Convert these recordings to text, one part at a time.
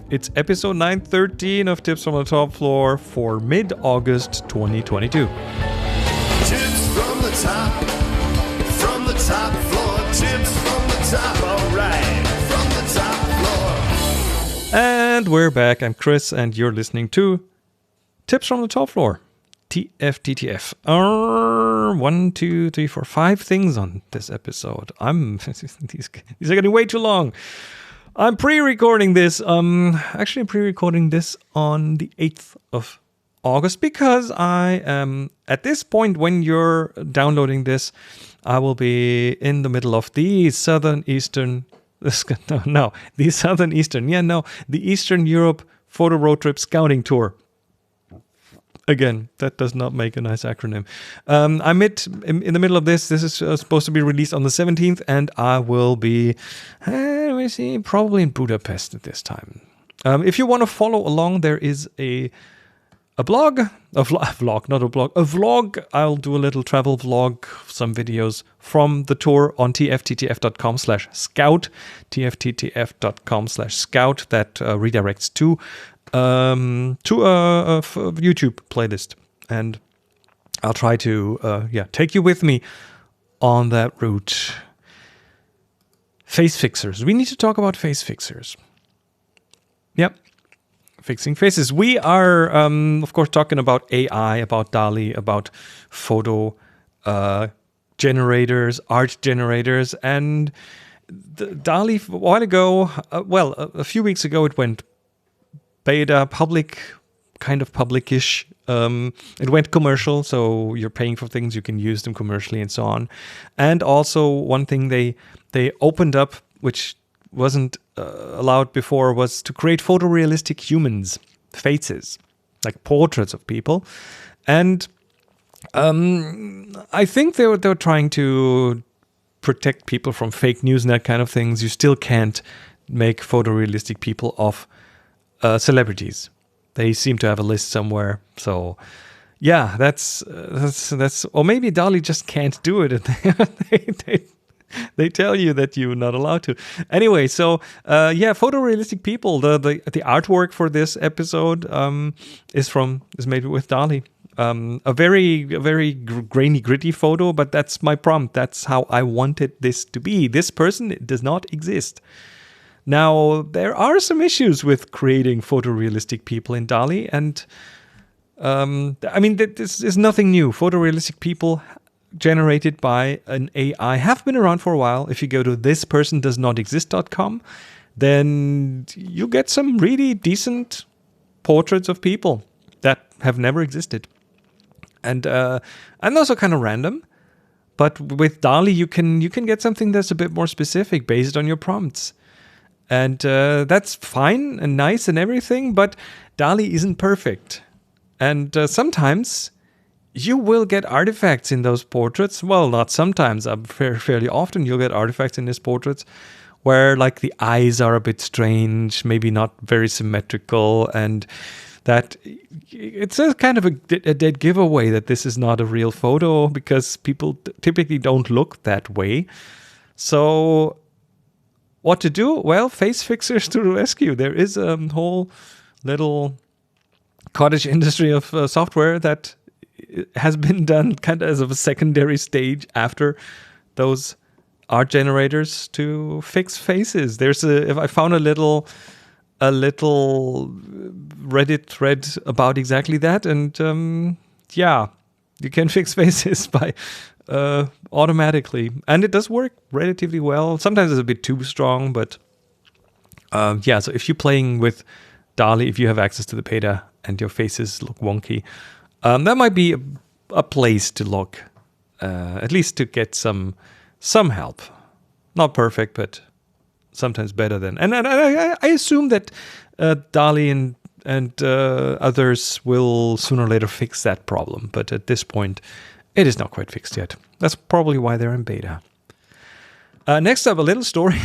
It's episode 913 of Tips from the Top Floor for mid-August 2022. Tips from the top floor, tips from the top, alright, from the top floor. And we're back. I'm Chris, and you're listening to Tips from the Top Floor, TFTTF. 1, 2, 3, 4, 5 things on this episode. These are getting way too long. I'm pre-recording this. Actually, I'm pre-recording this on the 8th of August because I am, at this point when you're downloading this, I will be in the middle of the Eastern Europe photo road trip scouting tour. Again, that does not make a nice acronym. I'm in the middle of this. This is supposed to be released on the 17th, and I will be, probably in Budapest at this time. If you want to follow along, there is a vlog. I'll do a little travel vlog, some videos from the tour on tfttf.com/scout, tfttf.com/scout that redirects to a YouTube playlist, and I'll try to take you with me on that route. Face fixers. We need to talk about face fixers. Yep. Fixing faces. We are, of course, talking about AI, about DALL-E, about photo generators, art generators, and DALL-E a while ago, a few weeks ago, it went beta, public, kind of public-ish. It went commercial, so you're paying for things, you can use them commercially and so on. And also one thing they opened up, which wasn't allowed before, was to create photorealistic humans, faces, like portraits of people. And I think they were trying to protect people from fake news and that kind of things. You still can't make photorealistic people of celebrities. They seem to have a list somewhere. So yeah, that's or maybe DALL-E just can't do it. They tell you that you're not allowed to. Anyway, so photorealistic people. The artwork for this episode is made with DALL-E. A very grainy, gritty photo, but that's my prompt. That's how I wanted this to be. This person does not exist. Now, there are some issues with creating photorealistic people in DALL-E, and this is nothing new. Photorealistic people generated by an AI have been around for a while. If you go to thispersondoesnotexist.com, then you get some really decent portraits of people that have never existed. And those are kind of random. But with DALL-E, you can get something that's a bit more specific based on your prompts. And that's fine and nice and everything, but DALL-E isn't perfect. And sometimes you will get artifacts in those portraits. Well, not sometimes. Fairly often you'll get artifacts in these portraits where like the eyes are a bit strange, maybe not very symmetrical, and that it's a kind of a dead giveaway that this is not a real photo because people typically don't look that way. So what to do? Well, face fixers to the rescue. There is a whole little cottage industry of software that has been done kind of as of a secondary stage after those art generators to fix faces. I found a little Reddit thread about exactly that, and you can fix faces by automatically, and it does work relatively well. Sometimes it's a bit too strong, but so if you're playing with DALL-E, if you have access to the beta and your faces look wonky, that might be a place to look, at least to get some help. Not perfect, but sometimes better than. And I assume that DALL-E and others will sooner or later fix that problem. But at this point, it is not quite fixed yet. That's probably why they're in beta. Next up, a little story.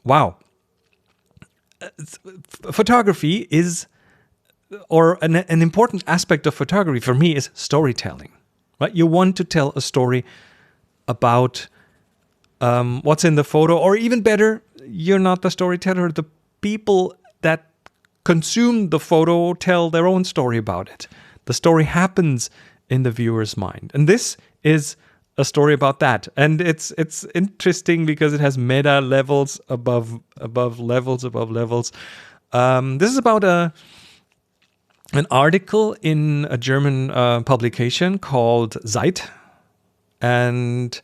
Wow. Photography is, or an important aspect of photography for me is storytelling. Right? You want to tell a story about what's in the photo, or even better, you're not the storyteller. The people that consume the photo tell their own story about it. The story happens in the viewer's mind. And this is a story about that. And it's interesting because it has meta levels above levels. This is about an article in a German publication called Zeit. And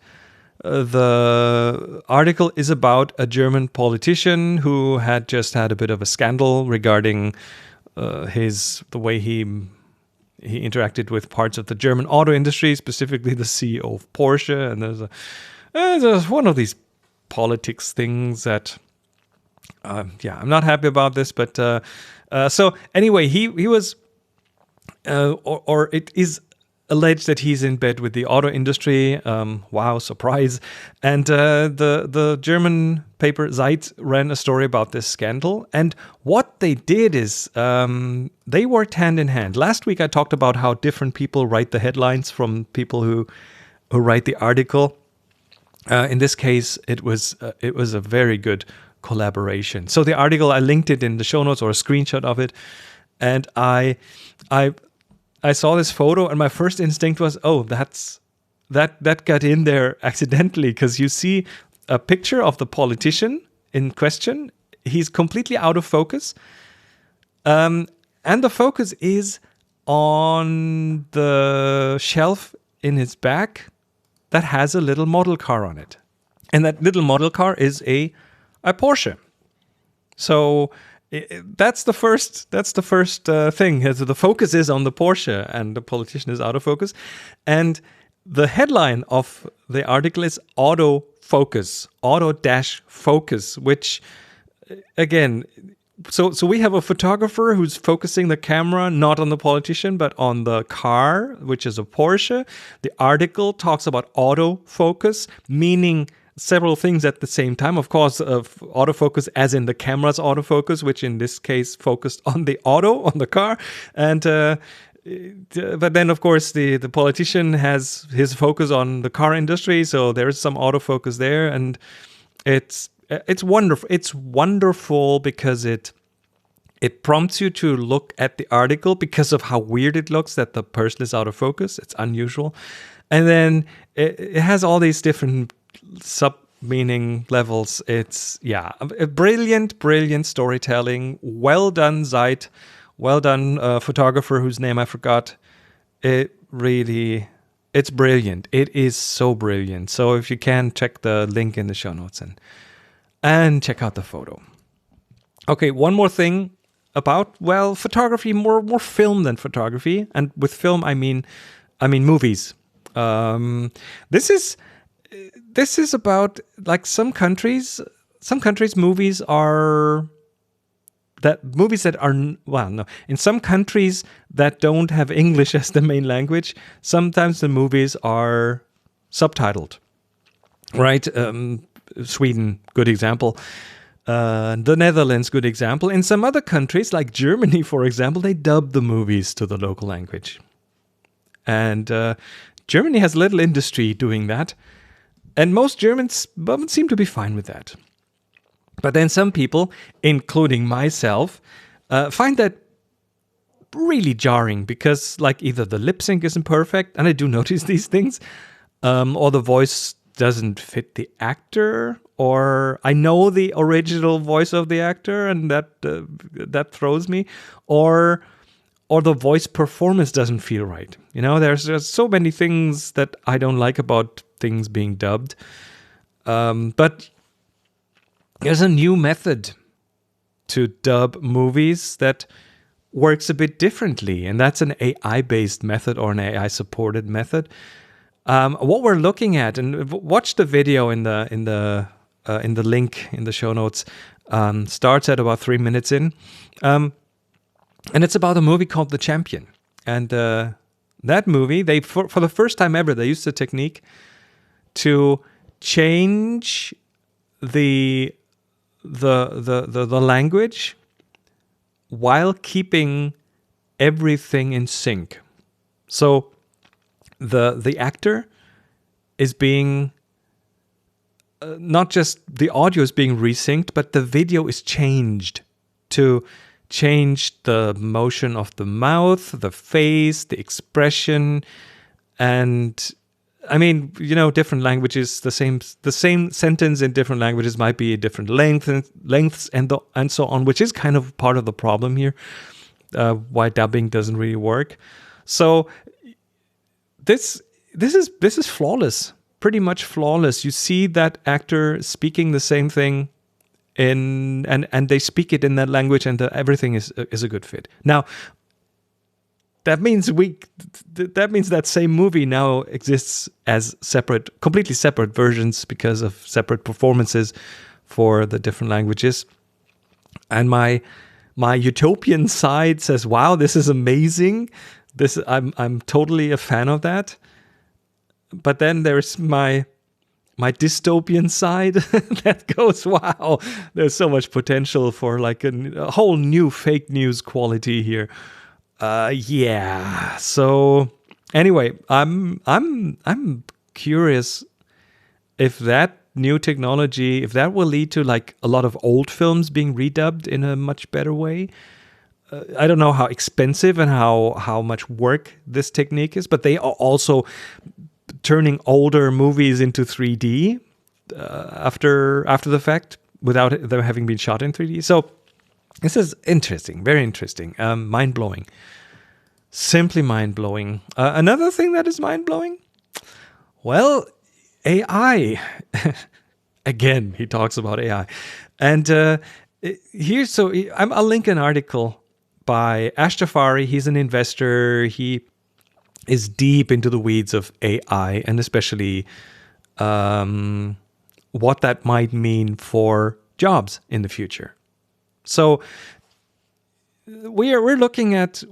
the article is about a German politician who had just had a bit of a scandal regarding the way he interacted with parts of the German auto industry, specifically the CEO of Porsche. And there's one of these politics things that, I'm not happy about this. But so anyway, he was, or it is alleged that he's in bed with the auto industry. Wow, surprise. And the German paper Zeit ran a story about this scandal. And what they did is they worked hand in hand. Last week I talked about how different people write the headlines from people who write the article. In this case, it was a very good collaboration. So the article, I linked it in the show notes, or a screenshot of it. And I saw this photo, and my first instinct was, oh, that got in there accidentally, because you see a picture of the politician in question. He's completely out of focus. And the focus is on the shelf in his back that has a little model car on it. And that little model car is a Porsche. So that's the first thing. The focus is on the Porsche, and the politician is out of focus. And the headline of the article is auto dash focus, which again, so we have a photographer who's focusing the camera not on the politician but on the car, which is a Porsche. The article talks about autofocus, meaning several things at the same time. Of course, autofocus as in the camera's autofocus, which in this case focused on the on the car. And but then, of course, the politician has his focus on the car industry, so there is some autofocus there. And it's wonderful. It's wonderful because it prompts you to look at the article because of how weird it looks that the person is out of focus. It's unusual. And then it has all these different sub-meaning levels. It's, a brilliant storytelling. Well done, Zeit. Well done, photographer whose name I forgot. It's brilliant. It is so brilliant. So if you can, check the link in the show notes and check out the photo. Okay, one more thing about, photography, more film than photography. And with film, I mean movies. This is about, like, some countries movies that are, in some countries that don't have English as the main language, sometimes the movies are subtitled, right? Sweden, good example. The Netherlands, good example. In some other countries, like Germany, for example, they dub the movies to the local language. And Germany has little industry doing that. And most Germans seem to be fine with that. But then some people, including myself, find that really jarring because, like, either the lip sync isn't perfect, and I do notice these things, or the voice doesn't fit the actor, or I know the original voice of the actor, and that throws me, or the voice performance doesn't feel right. You know, there's so many things that I don't like about things being dubbed, but there's a new method to dub movies that works a bit differently, and that's an AI-based method or an AI-supported method. What we're looking at, and watch the video in the link in the show notes. Starts at about 3 minutes in, and it's about a movie called The Champion. And that movie, they for the first time ever, they used the technique to change the language while keeping everything in sync. So the actor is being not just the audio is being resynced, but the video is changed to change the motion of the mouth, the face, the expression, and I mean, different languages, the same sentence in different languages might be a different lengths and so on, which is kind of part of the problem here, why dubbing doesn't really work. So this is flawless, pretty much flawless. You see that actor speaking the same thing and they speak it in that language, and everything is a good fit. Now, that means that same movie now exists as completely separate versions because of separate performances for the different languages. And my utopian side says, "Wow, this is amazing. I'm totally a fan of that." But then there's my dystopian side that goes, "Wow, there's so much potential for like a whole new fake news quality here." Yeah. So anyway, I'm curious if that new technology, if that will lead to like a lot of old films being redubbed in a much better way. I don't know how expensive and how much work this technique is, but they are also turning older movies into 3D after the fact without them having been shot in 3D. So this is interesting, very interesting, mind-blowing, simply mind-blowing. Another thing that is mind-blowing, well, AI. Again, he talks about AI. And I'll link an article by Ash Jafari. He's an investor. He is deep into the weeds of AI, and especially what that might mean for jobs in the future. So we're looking at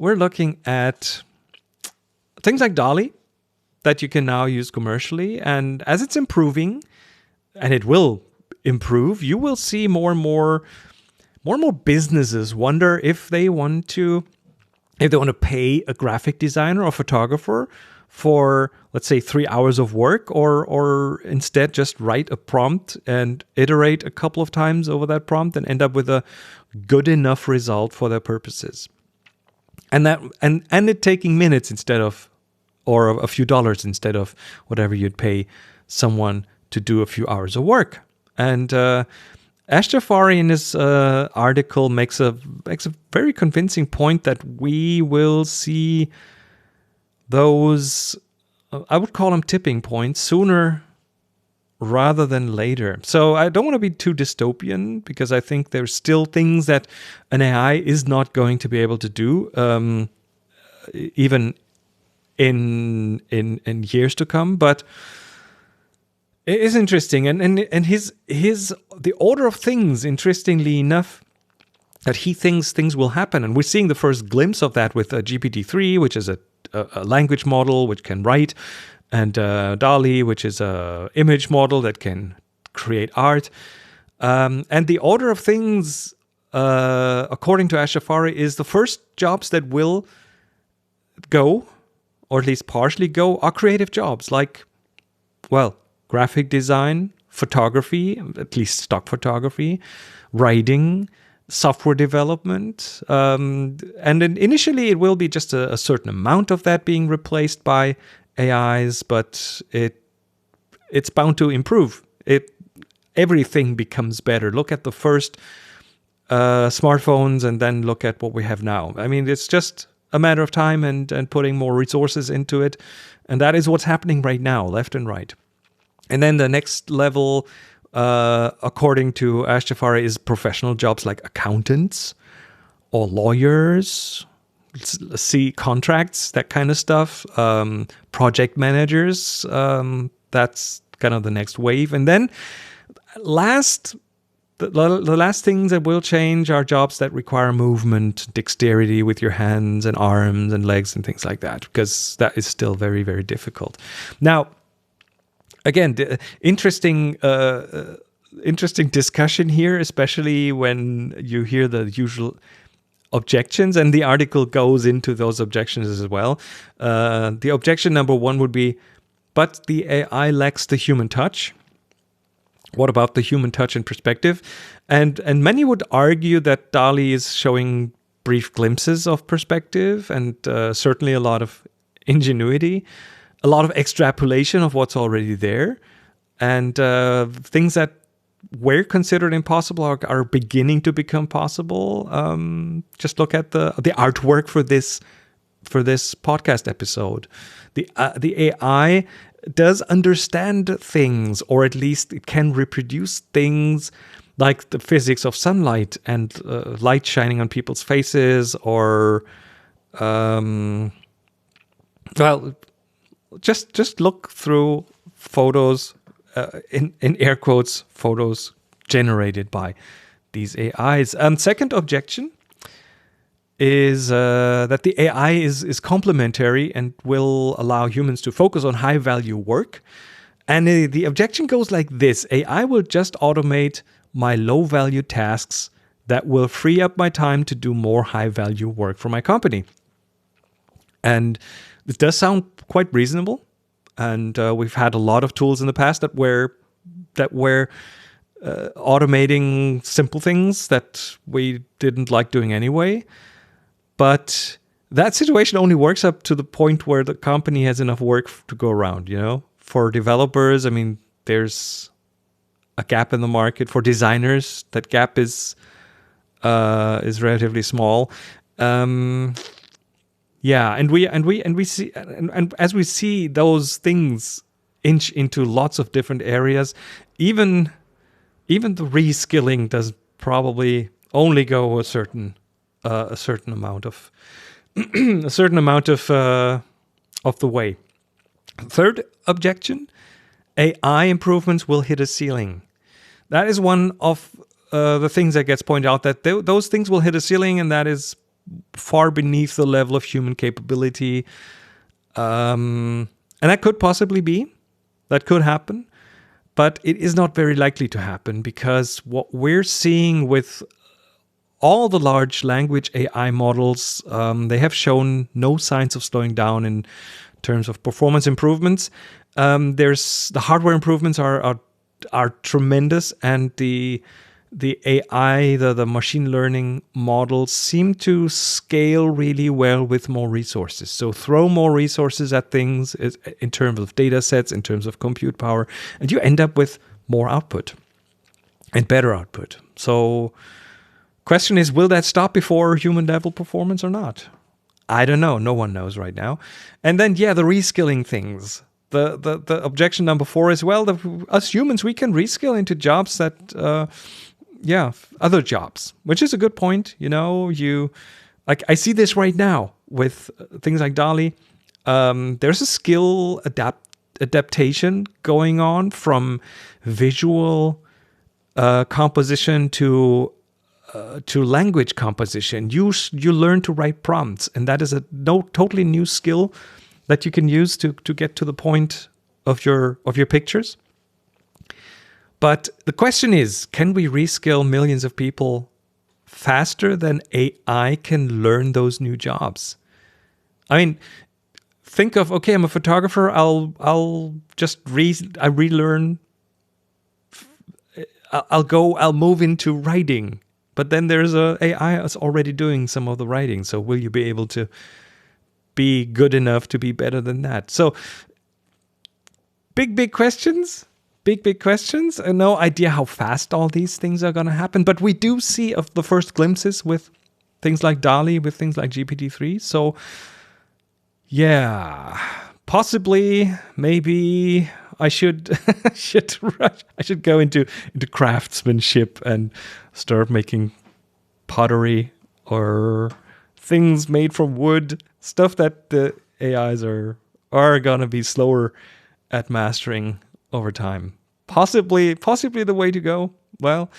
things like DALL-E that you can now use commercially, and as it's improving, and it will improve, you will see more and more businesses wonder if they want to pay a graphic designer or photographer for, let's say, 3 hours of work, or instead just write a prompt and iterate a couple of times over that prompt and end up with a good enough result for their purposes. And it taking minutes instead of, or a few dollars instead of whatever you'd pay someone to do a few hours of work. And Ash Jafari in his article makes a very convincing point that we will see those, I would call them tipping points, sooner rather than later. So I don't want to be too dystopian, because I think there's still things that an AI is not going to be able to do, even in years to come. But it is interesting, and the order of things, interestingly enough, that he thinks things will happen, and we're seeing the first glimpse of that with GPT-3, which is a language model which can write, and DALL-E, which is a image model that can create art. And the order of things, according to Ash Jafari, is the first jobs that will go, or at least partially go, are creative jobs like, well, graphic design, photography, at least stock photography, writing, software development. And then initially it will be just a certain amount of that being replaced by AIs, but it's bound to improve. Everything becomes better. Look at the first smartphones, and then look at what we have now. I mean, it's just a matter of time and putting more resources into it. And that is what's happening right now, left and right. And then the next level, according to Ash Jafari, is professional jobs like accountants or lawyers, see contracts, that kind of stuff, project managers. That's kind of the next wave. And then the last things that will change are jobs that require movement, dexterity with your hands and arms and legs and things like that, because that is still very, very difficult. Now, again, interesting discussion here, especially when you hear the usual objections, and the article goes into those objections as well. The objection number one would be, but the AI lacks the human touch, What about the human touch and perspective? And many would argue that DALL-E is showing brief glimpses of perspective and certainly a lot of ingenuity, a lot of extrapolation of what's already there, and things that were considered impossible are beginning to become possible. Just look at the artwork for this podcast episode. The AI does understand things, or at least it can reproduce things like the physics of sunlight and light shining on people's faces, or well, just look through photos, in air quotes, photos generated by these AIs. Second objection is that the AI is complementary and will allow humans to focus on high value work. And the objection goes like this: AI will just automate my low value tasks that will free up my time to do more high value work for my company. And it does sound quite reasonable. And we've had a lot of tools in the past that were automating simple things that we didn't like doing anyway. But that situation only works up to the point where the company has enough work to go around, you know? For developers, I mean, there's a gap in the market. For designers, that gap is relatively small. Yeah, and we see, and as we see those things inch into lots of different areas, even the reskilling does probably only go a certain amount of of the way. Third objection: AI improvements will hit a ceiling. That is one of the things that gets pointed out, that those things will hit a ceiling, and that is far beneath the level of human capability. And that could possibly be. That could happen. But it is not very likely to happen, because what we're seeing with all the large language AI models, they have shown no signs of slowing down in terms of performance improvements. There's the hardware improvements are tremendous, and the AI, the machine learning models seem to scale really well with more resources. So throw more resources at things in terms of data sets, in terms of compute power, and you end up with more output and better output. So question is, will that stop before human level performance or not? I don't know. No one knows right now. And then, the reskilling things. The objection number 4 is, well, us humans, we can reskill into jobs that, other jobs, which is a good point. You know, I see this right now with things like DALL-E. There's a skill adaptation going on from visual composition to language composition. You learn to write prompts, and that is a totally new skill that you can use to get to the point of your pictures. But the question is, can we reskill millions of people faster than AI can learn those new jobs? I mean, think of, okay, I'm a photographer. I'll just relearn. I'll move into writing. But then there's AI that's already doing some of the writing. So will you be able to be good enough to be better than that? So big questions. Big questions. And no idea how fast all these things are going to happen. But we do see the first glimpses with things like DALL-E, with things like GPT-3. So yeah, possibly, maybe I should I should go into craftsmanship and start making pottery or things made from wood, stuff that the AIs are gonna be slower at mastering over time. Possibly the way to go. Well,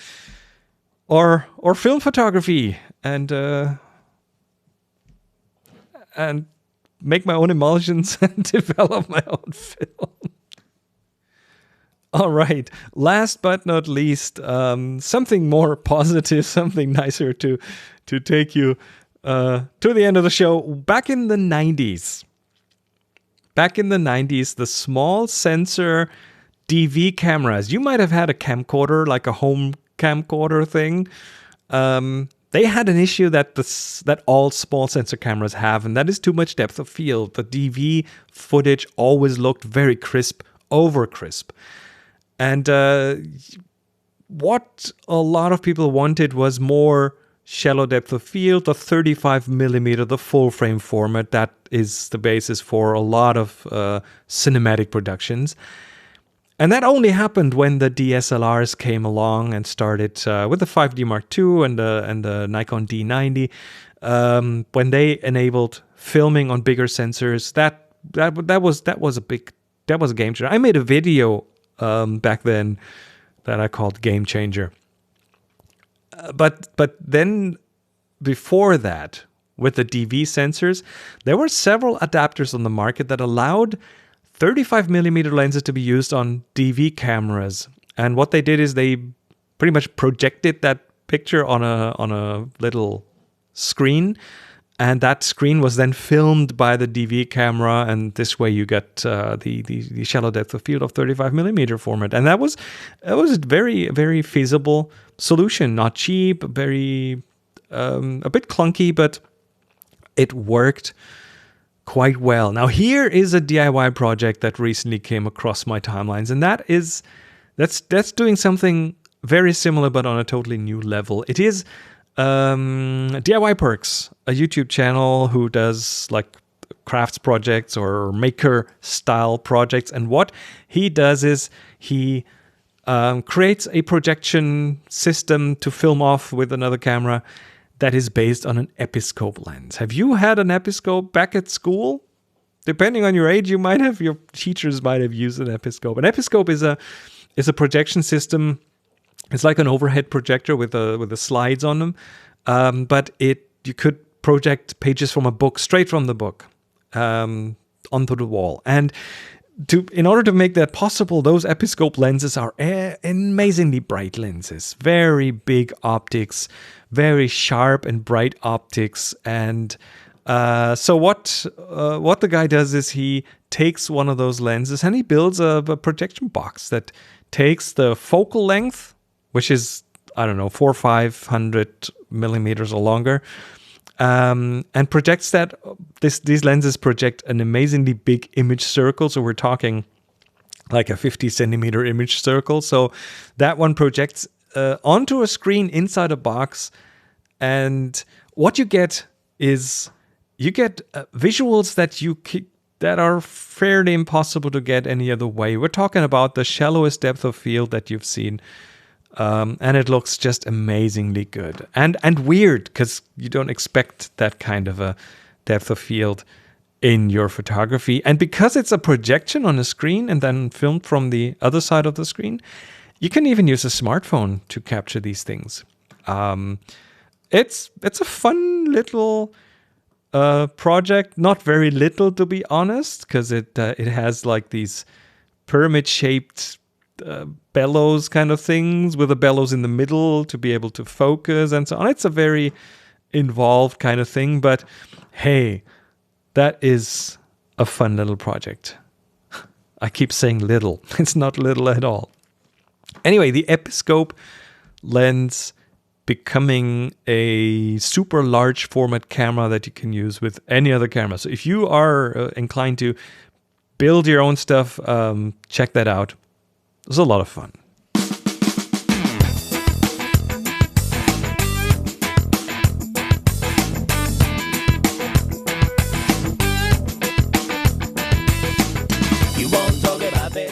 or film photography and make my own emulsions and develop my own film. All right. Last but not least, something more positive, something nicer to take you to the end of the show. Back in the 90s, the small sensor DV cameras. You might have had a camcorder, like a home camcorder thing. They had an issue that all small sensor cameras have, and that is too much depth of field. The DV footage always looked very crisp, over crisp. And what a lot of people wanted was more shallow depth of field, the 35mm, the full frame format. That is the basis for a lot of cinematic productions. And that only happened when the DSLRs came along and started with the 5D Mark II and the Nikon D90. When they enabled filming on bigger sensors, that was a game changer. I made a video back then that I called Game Changer. But then before that, with the DV sensors, there were several adapters on the market that allowed 35mm lenses to be used on DV cameras. And what they did is they pretty much projected that picture on a little screen, and that screen was then filmed by the DV camera, and this way you get the shallow depth of field of 35mm format. And that was a very, very feasible solution. Not cheap, very a bit clunky, but it worked quite well. Now here is a DIY project that recently came across my timelines, and that's doing something very similar but on a totally new level. It is DIY Perks, a YouTube channel who does like crafts projects or maker style projects, and what he does is he creates a projection system to film off with another camera that is based on an Episcope lens. Have you had an Episcope back at school? Depending on your age, your teachers might have used an Episcope. An Episcope is a projection system. It's like an overhead projector with the slides on them, but you could project pages from a book straight from the book onto the wall. And in order to make that possible, those Episcope lenses are amazingly bright lenses, very big optics, very sharp and bright optics. And so what the guy does is he takes one of those lenses and he builds a projection box that takes the focal length, which is, I don't know, 400 or 500 millimeters or longer, and projects that. These lenses project an amazingly big image circle. So we're talking like a 50 centimeter image circle. So that one projects onto a screen inside a box. And what you get is visuals that are fairly impossible to get any other way. We're talking about the shallowest depth of field that you've seen. And it looks just amazingly good and weird, because you don't expect that kind of a depth of field in your photography. And because it's a projection on a screen and then filmed from the other side of the screen, you can even use a smartphone to capture these things. It's a fun little project, not very little to be honest, because it has like these pyramid-shaped bellows kind of things with the bellows in the middle to be able to focus and so on. It's a very involved kind of thing, but hey, that is a fun little project. I keep saying little. It's not little at all. Anyway, the Episcope lens becoming a super large format camera that you can use with any other camera. So if you are inclined to build your own stuff, check that out. It was a lot of fun.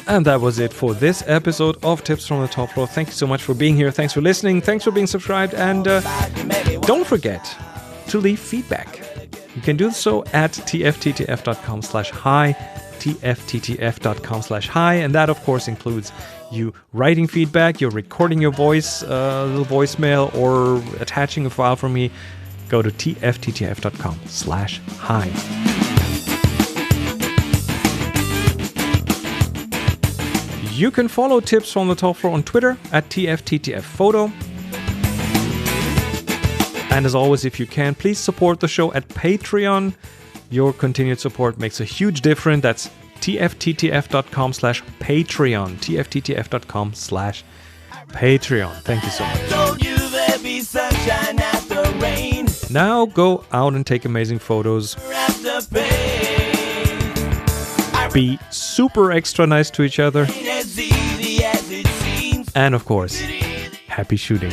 And that was it for this episode of Tips from the Top Floor. Thank you so much for being here. Thanks for listening. Thanks for being subscribed. And don't forget to leave feedback. You can do so at tfttf.com/hi. tfttf.com/hi, and that of course includes you writing feedback, you're recording your voice, a little voicemail, or attaching a file from me. Go to tfttf.com/hi. You can follow Tips from the Top Floor on Twitter at tfttfphoto. And as always, if you can, please support the show at Patreon. Your continued support makes a huge difference. That's tfttf.com/Patreon. tfttf.com/Patreon. Thank you so much. Told you there'd be sunshine after rain, Now go out and take amazing photos. after pain. Be super extra nice to each other. Ain't as easy as it seems. And of course, happy shooting.